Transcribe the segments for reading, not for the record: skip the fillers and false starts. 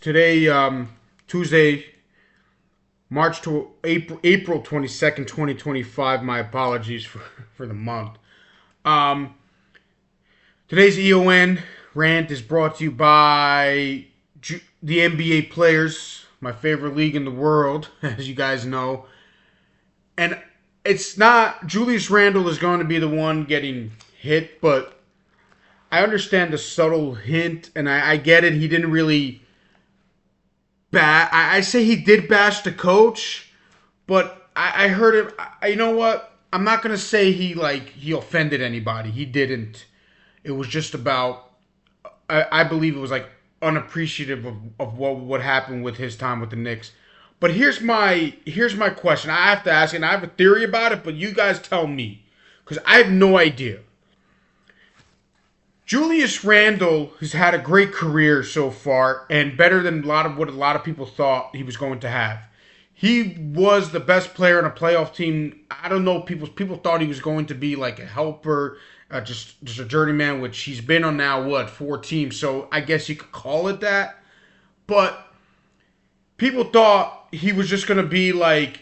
today, Tuesday, April 22nd, 2025. My apologies for the month. Um, Today's EON rant is brought to you by the NBA players, my favorite league in the world, as you guys know. And it's not, Julius Randle is going to be the one getting hit, but I understand the subtle hint, and I get it. He didn't really I say he did bash the coach, but I heard him. You know what? I'm not gonna say he offended anybody. He didn't. It was just about. I believe it was like unappreciative of what happened with his time with the Knicks. But here's my question. I have to ask, and I have a theory about it, but you guys tell me, because I have no idea. Julius Randle has had a great career so far, and better than what a lot of people thought he was going to have. He was the best player on a playoff team. I don't know. People thought he was going to be like a helper, just a journeyman, which he's been on now 4 teams. So I guess you could call it that. But people thought he was just going to be like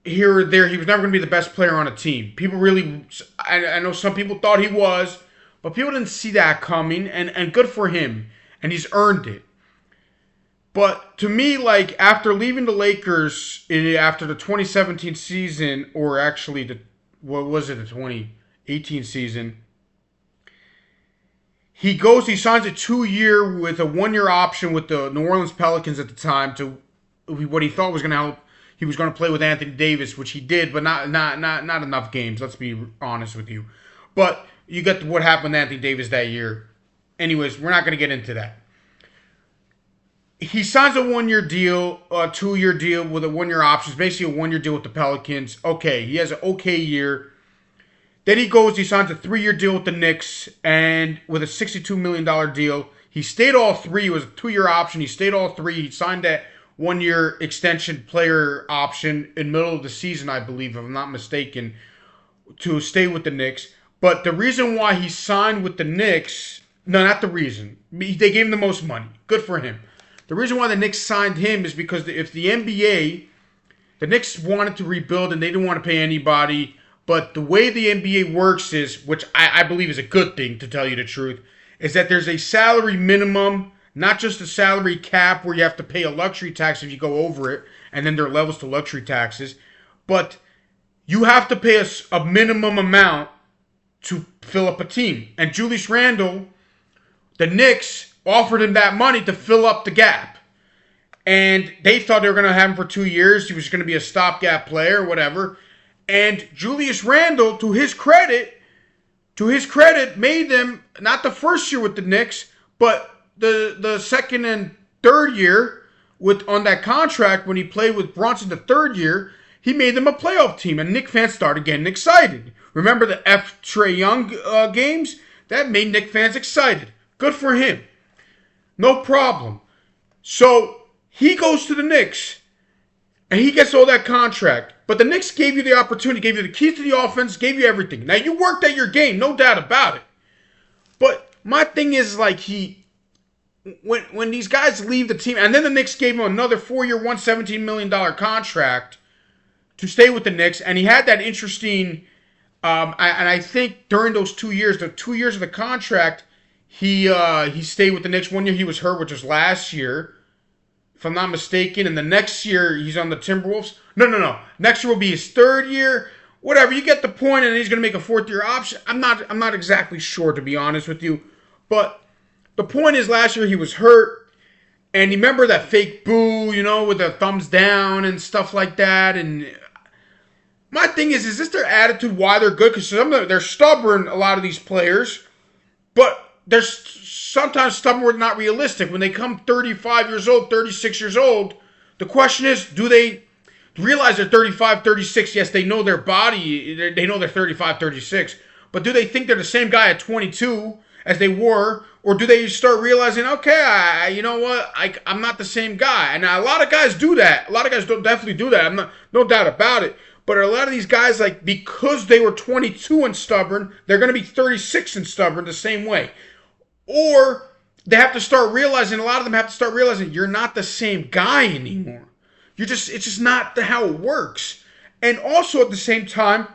here or there. He was never going to be the best player on a team. People really, I know some people thought he was. But people didn't see that coming, and good for him. And he's earned it. But to me, like, after leaving the Lakers after the 2017 season, or actually the 2018 season, he signs a 2-year with a 1-year option with the New Orleans Pelicans at the time to what he thought was going to help. He was going to play with Anthony Davis, which he did, but not enough games. Let's be honest with you. But you got what happened with Anthony Davis that year. Anyways, we're not going to get into that. He signs a 1-year deal, a 2-year deal with a 1-year option. It's basically a 1-year deal with the Pelicans. Okay, he has an okay year. Then he signs a 3-year deal with the Knicks, and with a $62 million deal. He stayed all 3. It was a 2-year option. He stayed all 3. He signed that 1-year extension player option in the middle of the season, I believe, if I'm not mistaken, to stay with the Knicks. But the reason why he signed with the Knicks, no, not the reason. They gave him the most money. Good for him. The reason why the Knicks signed him is because if the NBA, the Knicks wanted to rebuild and they didn't want to pay anybody. But the way the NBA works is, which I believe is a good thing, to tell you the truth, is that there's a salary minimum, not just a salary cap where you have to pay a luxury tax if you go over it, and then there are levels to luxury taxes. But you have to pay a minimum amount to fill up a team. And Julius Randle, the Knicks offered him that money to fill up the gap. And they thought they were going to have him for 2 years. He was going to be a stopgap player or whatever. And Julius Randle, to his credit, made them, not the first year with the Knicks, but the second and third year on that contract when he played with Brunson the third year, he made them a playoff team. And Knicks fans started getting excited. Remember the Trae Young games? That made Knicks fans excited. Good for him. No problem. So he goes to the Knicks, and he gets all that contract. But the Knicks gave you the opportunity, gave you the keys to the offense, gave you everything. Now, you worked at your game, no doubt about it. But my thing is, like, when these guys leave the team, and then the Knicks gave him another 4-year, $117 million contract to stay with the Knicks, and he had that interesting... and I think during those 2 years, the 2 years of the contract, he stayed with the Knicks. 1 year he was hurt, which was last year, if I'm not mistaken. And the next year he's on the Timberwolves. No. Next year will be his 3rd year. Whatever, you get the point. And he's going to make a 4th-year option. I'm not exactly sure, to be honest with you. But the point is, last year he was hurt. And you remember that fake boo, with the thumbs down and stuff like that. And my thing is this their attitude, why they're good? Because they're stubborn, a lot of these players. But they're sometimes stubborn or not realistic. When they come 35 years old, 36 years old, the question is, do they realize they're 35, 36? Yes, they know their body. They know they're 35, 36. But do they think they're the same guy at 22 as they were? Or do they start realizing, okay, you know what? I'm not the same guy. And a lot of guys do that. A lot of guys definitely do that. No doubt about it. But a lot of these guys, like, because they were 22 and stubborn, they're going to be 36 and stubborn the same way. Or they have to start realizing, a lot of them have to start realizing you're not the same guy anymore. It's just not how it works. And also at the same time,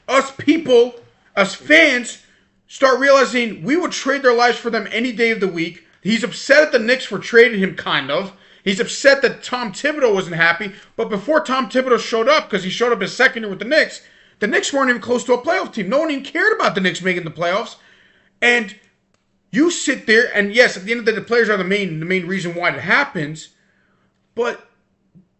us people, us fans, start realizing we would trade their lives for them any day of the week. He's upset at the Knicks for trading him, kind of. He's upset that Tom Thibodeau wasn't happy. But before Tom Thibodeau showed up, because he showed up his second year with the Knicks weren't even close to a playoff team. No one even cared about the Knicks making the playoffs. And you sit there, and yes, at the end of the day, the players are the main reason why it happens. But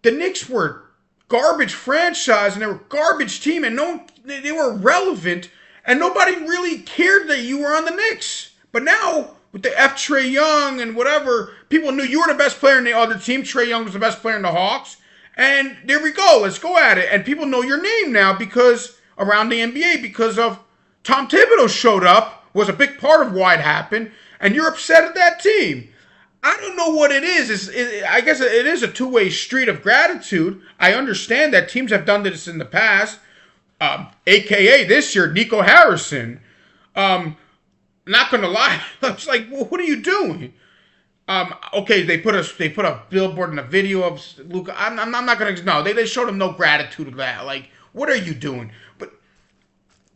the Knicks were garbage franchise, and they were garbage team, and they were relevant, and nobody really cared that you were on the Knicks. But now, with the Trae Young and whatever, people knew you were the best player in the other team. Trae Young was the best player in the Hawks. And there we go. Let's go at it. And people know your name now because around the NBA because of Tom Thibodeau showed up, was a big part of why it happened, and you're upset at that team. I don't know what it is. I guess it is a two-way street of gratitude. I understand that teams have done this in the past, a.k.a. this year, Nico Harrison. Not going to lie. I was like, well, what are you doing? Okay, they put a billboard and a video of Luka. I'm not going to... No, they showed him no gratitude of that. Like, what are you doing? But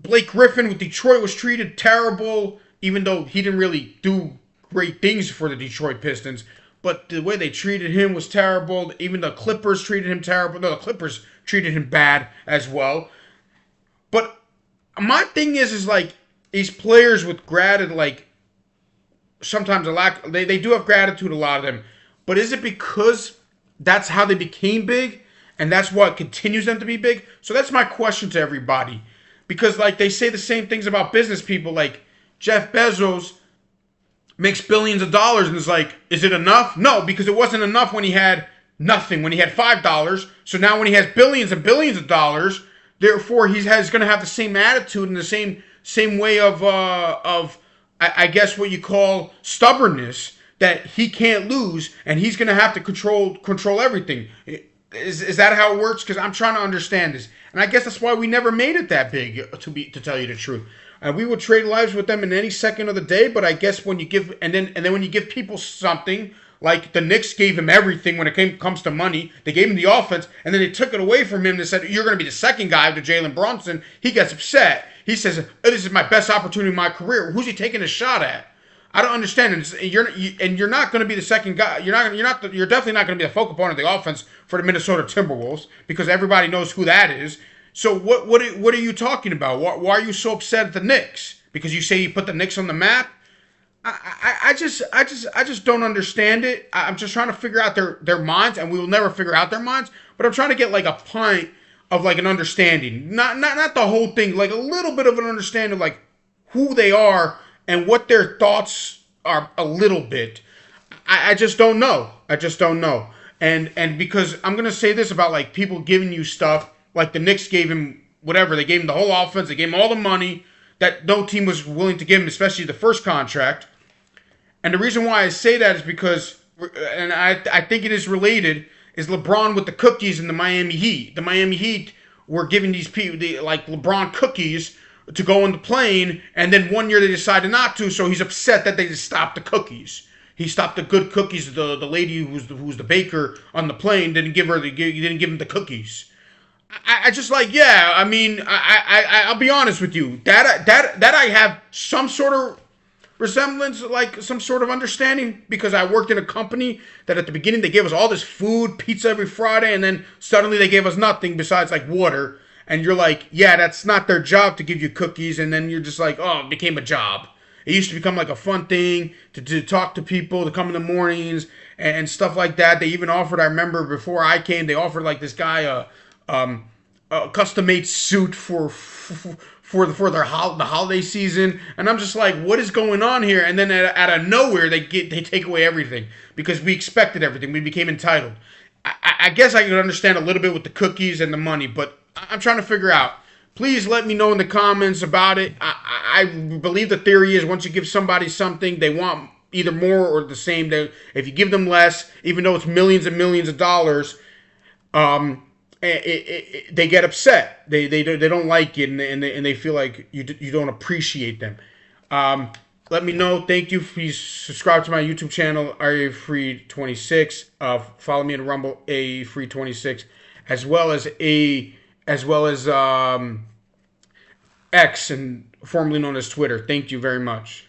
Blake Griffin with Detroit was treated terrible, even though he didn't really do great things for the Detroit Pistons. But the way they treated him was terrible. Even the Clippers treated him terrible. No, the Clippers treated him bad as well. But my thing is like, these players with gratitude, like, sometimes they do have gratitude, a lot of them. But is it because that's how they became big? And that's what continues them to be big? So that's my question to everybody. Because, like, they say the same things about business people. Like, Jeff Bezos makes billions of dollars, and it's like, is it enough? No, because it wasn't enough when he had nothing, when he had $5. So now when he has billions and billions of dollars, therefore he's going to have the same attitude and the same way of I guess what you call stubbornness, that he can't lose, and he's going to have to control everything. Is that how it works? Because I'm trying to understand this, and I guess that's why we never made it that big. To tell you the truth, we would trade lives with them in any second of the day. But I guess when you give and then when you give people something, like the Knicks gave him everything when it comes to money, they gave him the offense, and then they took it away from him. They said, "You're going to be the second guy to Jalen Brunson." He gets upset. He says, "This is my best opportunity in my career." Who's he taking a shot at? I don't understand. And you're not going to be the second guy. You're definitely not going to be the focal point of the offense for the Minnesota Timberwolves, because everybody knows who that is. So what are you talking about? Why are you so upset at the Knicks? Because you say you put the Knicks on the map? I just don't understand it. I'm just trying to figure out their minds, and we will never figure out their minds. But I'm trying to get like a point of like an understanding, not the whole thing, like a little bit of an understanding of like who they are and what their thoughts are a little bit. I just don't know. And because I'm gonna say this about like people giving you stuff, like the Knicks gave him whatever, they gave him the whole offense, they gave him all the money that no team was willing to give him, especially the first contract. And the reason why I say that is because, and I think it is related, is LeBron with the cookies in the Miami Heat. The Miami Heat were giving these people like LeBron cookies to go on the plane, and then one year they decided not to, so he's upset that they just stopped the cookies. He stopped the good cookies. The lady who's the baker on the plane didn't give him the cookies. I just like, yeah. I mean, I'll be honest with you. That I have some sort of resemblance, like some sort of understanding, because I worked in a company that at the beginning they gave us all this food, pizza every Friday, and then suddenly they gave us nothing besides like water. And you're like, yeah, that's not their job to give you cookies. And then you're just like, oh, it became a job. It used to become like a fun thing to talk to people, to come in the mornings and stuff like that. They even offered, I remember before I came, they offered like this guy a custom-made suit for the holiday season. And I'm just like, what is going on here? And then out of nowhere, they take away everything because we expected everything. We became entitled. I guess I can understand a little bit with the cookies and the money, but I'm trying to figure out. Please let me know in the comments about it. I believe the theory is once you give somebody something, they want either more or the same. If you give them less, even though it's millions and millions of dollars, they get upset. They don't like it, and they feel like you don't appreciate them. let me know. Thank you. Please subscribe to my YouTube channel, Area Free 26. Follow me on Rumble, A Free 26, as well as X, and formerly known as Twitter. Thank you very much.